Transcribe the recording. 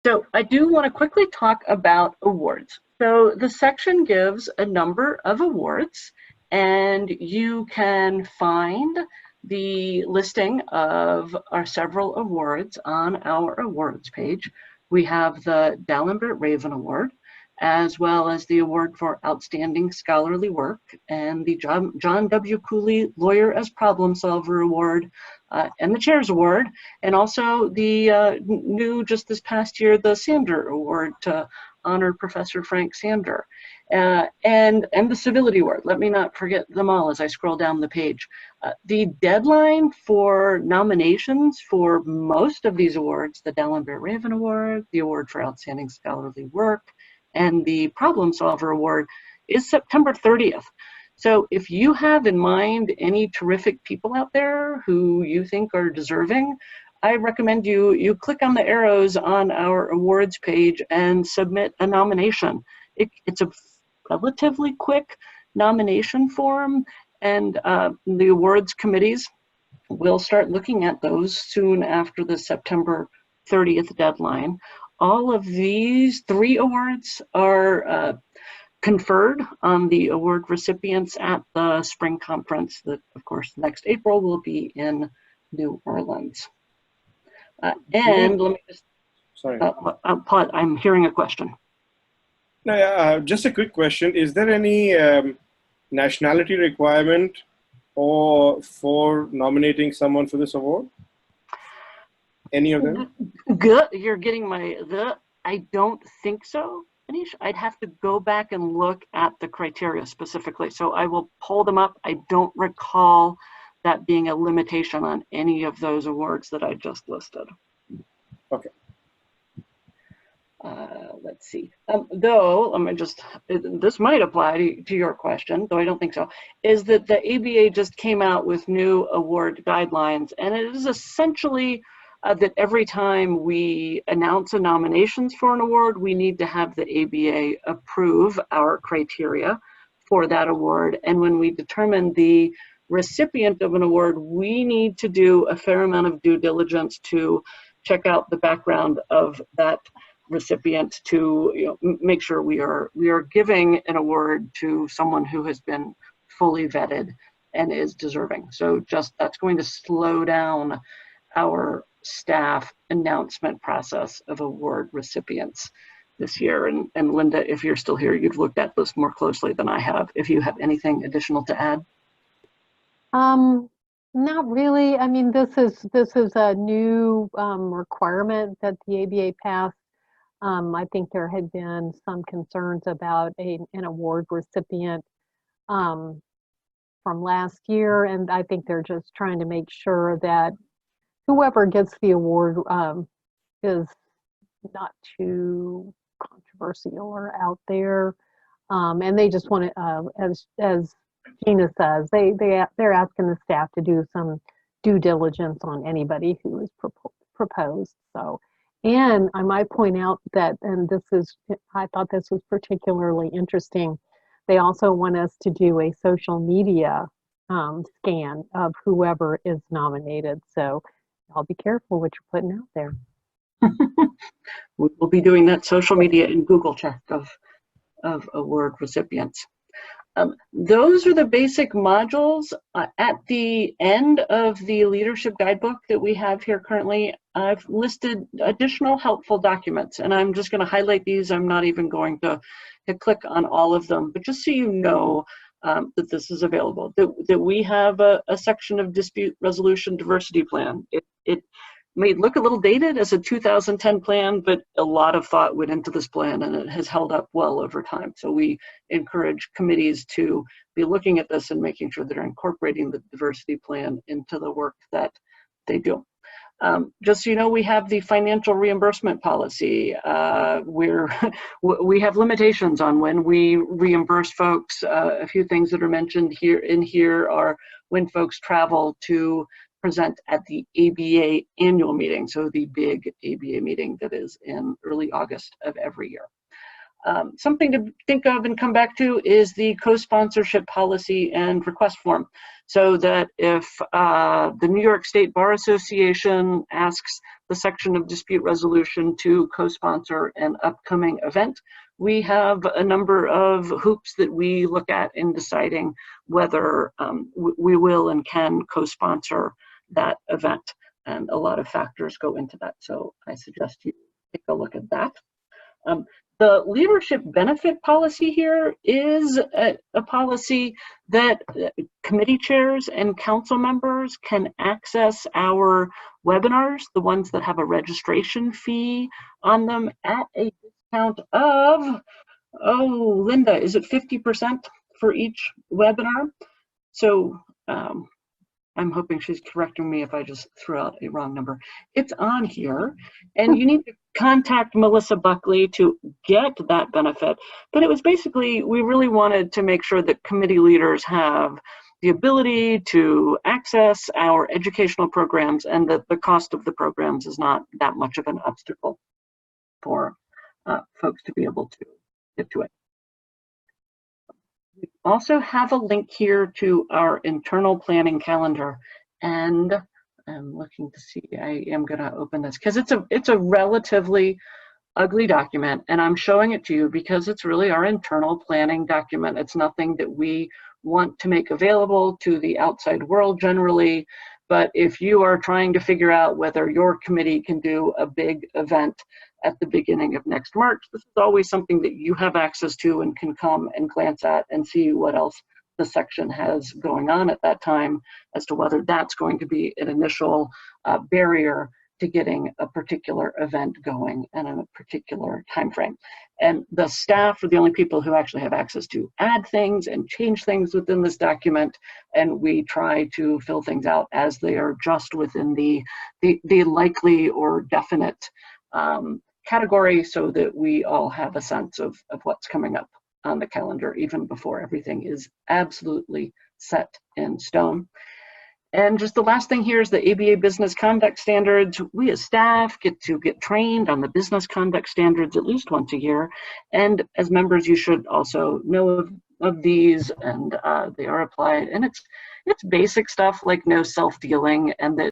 So I do want to quickly talk about awards. So the section gives a number of awards, and you can find the listing of our several awards on our awards page. We have the D'Alembert Raven Award, as well as the award for outstanding scholarly work, and the John W. Cooley Lawyer as Problem Solver Award, and the Chairs Award, and also the new, just this past year, the Sander Award to honor Professor Frank Sander, and the Civility Award. Let me not forget them all as I scroll down the page. The deadline for nominations for most of these awards, the D'Alembert Raven Award, the Award for Outstanding Scholarly Work, and the Problem Solver Award, is September 30th. So if you have in mind any terrific people out there who you think are deserving, I recommend you click on the arrows on our awards page and submit a nomination. It's a relatively quick nomination form, and the awards committees will start looking at those soon after the September 30th deadline. All of these 3 awards are conferred on the award recipients at the spring conference that, of course, next April will be in New Orleans. And let me just, sorry. I'm hearing a question. No, just a quick question. Is there any nationality requirement for nominating someone for this award? Any of them? Good, you're getting I don't think so, Anish. I'd have to go back and look at the criteria specifically. So I will pull them up. I don't recall that being a limitation on any of those awards that I just listed. Okay. Let's see. Though, let me just, this might apply to your question, though I don't think so, is that the ABA just came out with new award guidelines, and it is essentially that every time we announce a nominations for an award, we need to have the ABA approve our criteria for that award. And when we determine the recipient of an award, we need to do a fair amount of due diligence to check out the background of that recipient to make sure we are giving an award to someone who has been fully vetted and is deserving. So just that's going to slow down our staff announcement process of award recipients this year. And Linda, if you're still here, you've looked at this more closely than I have. If you have anything additional to add. Not really. I mean, this is a new requirement that the ABA passed. I think there had been some concerns about an award recipient from last year, and I think they're just trying to make sure that whoever gets the award is not too controversial or out there, and they just want to, as Gina says, they're asking the staff to do some due diligence on anybody who is proposed. So, and I might point out that, and I thought this was particularly interesting, they also want us to do a social media scan of whoever is nominated. So I'll be careful what you're putting out there. We'll be doing that social media and Google check of award recipients. Those are the basic modules. At the end of the leadership guidebook that we have here currently, I've listed additional helpful documents, and I'm just going to highlight these. I'm not even going to click on all of them, but just so you know that this is available, that we have a section of dispute resolution diversity plan. It may look a little dated as a 2010 plan, but a lot of thought went into this plan, and it has held up well over time. So we encourage committees to be looking at this and making sure they're incorporating the diversity plan into the work that they do. Just so you know, we have the financial reimbursement policy where we have limitations on when we reimburse folks. A few things that are mentioned here are when folks travel to present at the ABA annual meeting, so the big ABA meeting that is in early August of every year. Something to think of and come back to is the co-sponsorship policy and request form. So that if the New York State Bar Association asks the section of dispute resolution to co-sponsor an upcoming event, we have a number of hoops that we look at in deciding whether we will and can co-sponsor that event. And a lot of factors go into that. So I suggest you take a look at that. The leadership benefit policy here is a policy that committee chairs and council members can access our webinars, the ones that have a registration fee on them, at a discount of, oh, Linda, is it 50% for each webinar? So I'm hoping she's correcting me if I just threw out a wrong number. It's on here, and you need to contact Melissa Buckley to get that benefit. But it was basically, we really wanted to make sure that committee leaders have the ability to access our educational programs, and that the cost of the programs is not that much of an obstacle for folks to be able to get to it. We also have a link here to our internal planning calendar, and I'm looking to see, I am going to open this because it's a relatively ugly document, and I'm showing it to you because it's really our internal planning document. It's nothing that we want to make available to the outside world generally, but if you are trying to figure out whether your committee can do a big event at the beginning of next March, this is always something that you have access to and can come and glance at and see what else the section has going on at that time, as to whether that's going to be an initial barrier to getting a particular event going and in a particular time frame. And the staff are the only people who actually have access to add things and change things within this document, and we try to fill things out as they are just within the likely or definite category, so that we all have a sense of what's coming up on the calendar, even before everything is absolutely set in stone. And just the last thing here is the ABA business conduct standards. We as staff get to get trained on the business conduct standards at least once a year. And as members, you should also know of these, and they are applied. And it's basic stuff like no self-dealing, and that